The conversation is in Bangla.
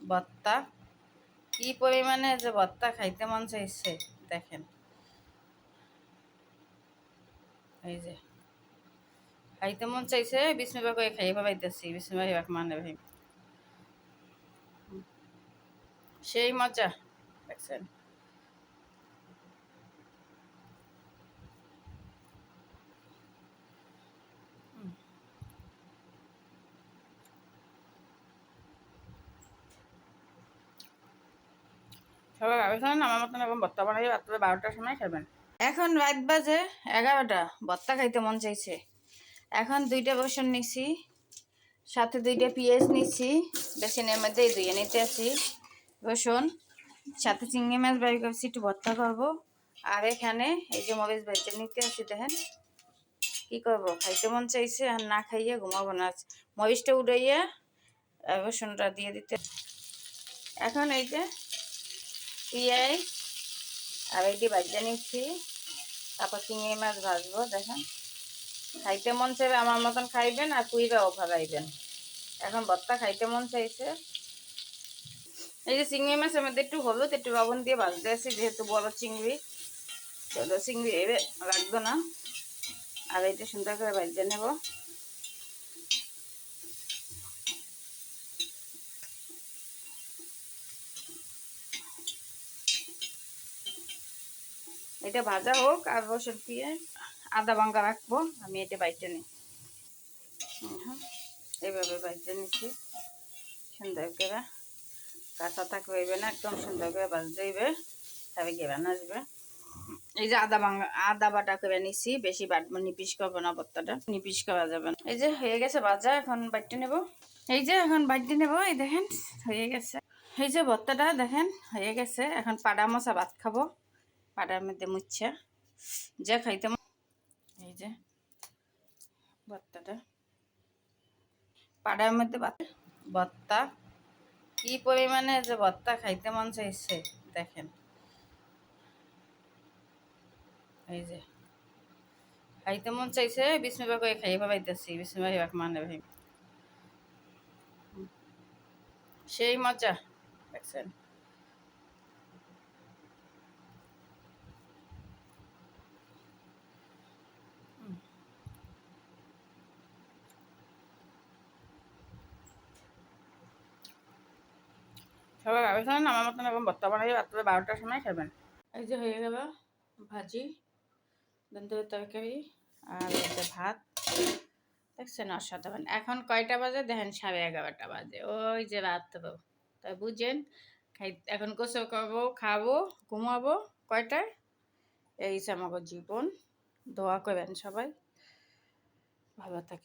ভর্তা কি পরিমাণে যে ভর্তা খাইতে মন চাইছে দেখেন। এই যে খাইতে মন চাইছে, বিসমিল্লাহ করে খাইয়ে ফেলাইতেছি। বিসমিল্লাহির রহমানির রহিম। সেই মজা দেখছেন। সবাই ভাবেছেন আমার মতন এখন ভর্তা বানাই রাত্রে 12টার সময় খাবেন। এখন রাত বাজে 11টা, ভর্তা খাইতে মন চাইছে। এখন 2টা রসুন নিছি, সাথে 2টা পেঁয়াজ নিছি, বেসিনের মধ্যে ধুয়ে নিতে আছি। রসুন সাথে চিংড়ি মাছ বাড়ি করছি, একটু ভর্তা করবো। আর এখানে এই যে মরিচ ভেজে নিতে আছি। দেখেন কি করবো, খাইতে মন চাইছে আর না খাইয়ে ঘুমাবো না। মরিচটা উড়াইয়া রসুনটা দিয়ে দিতে। এখন এই যে পেঁয়াজ আর এইটি ভাজা নিচ্ছি, তারপর চিংড়ি মাছ ভাজবো। দেখেন খাইতে মন চাইবে আমার মতন খাইবেন আর পুইরাও ফেলাইবেন। এখন ভর্তা খাইতে মন চাইছে। এই যে চিংড়ি মাছের মধ্যে একটু হলুদ একটু লবণ দিয়ে ভাজতে আছি, যেহেতু বড় চিংড়ি, ছোট চিংড়ি এবে রাখবো না। আর এইটা সুন্দর করে ভাজতে নেব। এটা ভাজা হোক আর রসুন দিয়ে আদা বাঙ্গা রাখবো। আমি এটা বাইটে নিই, এইভাবে বাইটে নিচ্ছি সুন্দর করে। কাঁচা থাক হইবে না, একদম সুন্দর করে ভাজতে হইবে, তবে ঘেরান আসবে। এই যে আদা বাটা করে নিছি, বেশি বাটবো, নিপিস করবো না, ভর্তাটা নিপিস করা যাবে না। এই যে হয়ে গেছে ভাজা, এখন বাইটে নেব। এই যে এখন বাইটে নেব। এই দেখেন হয়ে গেছে। এই যে ভর্তাটা দেখেন হয়ে গেছে। এখন পাড়া মশা ভাত খাবো, পাড়ার মধ্যে মুচ্ছা যা খাইতে। এই যে ভর্তাটা পাড়ার মধ্যে ভাত। ভর্তা কি পরিমাণে যে ভর্তা খাইতে মন চাইছে দেখেন। এই যে খাইতে মন চাইছে, বিসমিল্লাহ করে খাইয়ে ফেলাইতেছি। বিসমিল্লাহির রহমানির রহিম। সেই মজা দেখছেন। সবাই ভাবেছেন আমার মতন এখন ভর্তা বানাই রাত্রে 12টার সময় খাবেন। এই যে হয়ে গেল ভাজি, দুধের তরকারি আর হচ্ছে ভাত। দেখছেন অসাধারণ। এখন কয়টা বাজে দেখেন, 11:30 বাজে। ওই যে রাত্র, তাই বুঝেন এখন গোসল করবো, খাবো, ঘুমাবো। কয়টায় এই আমাকে জীবন। দোয়া করবেন সবাই, ভালো থাকে।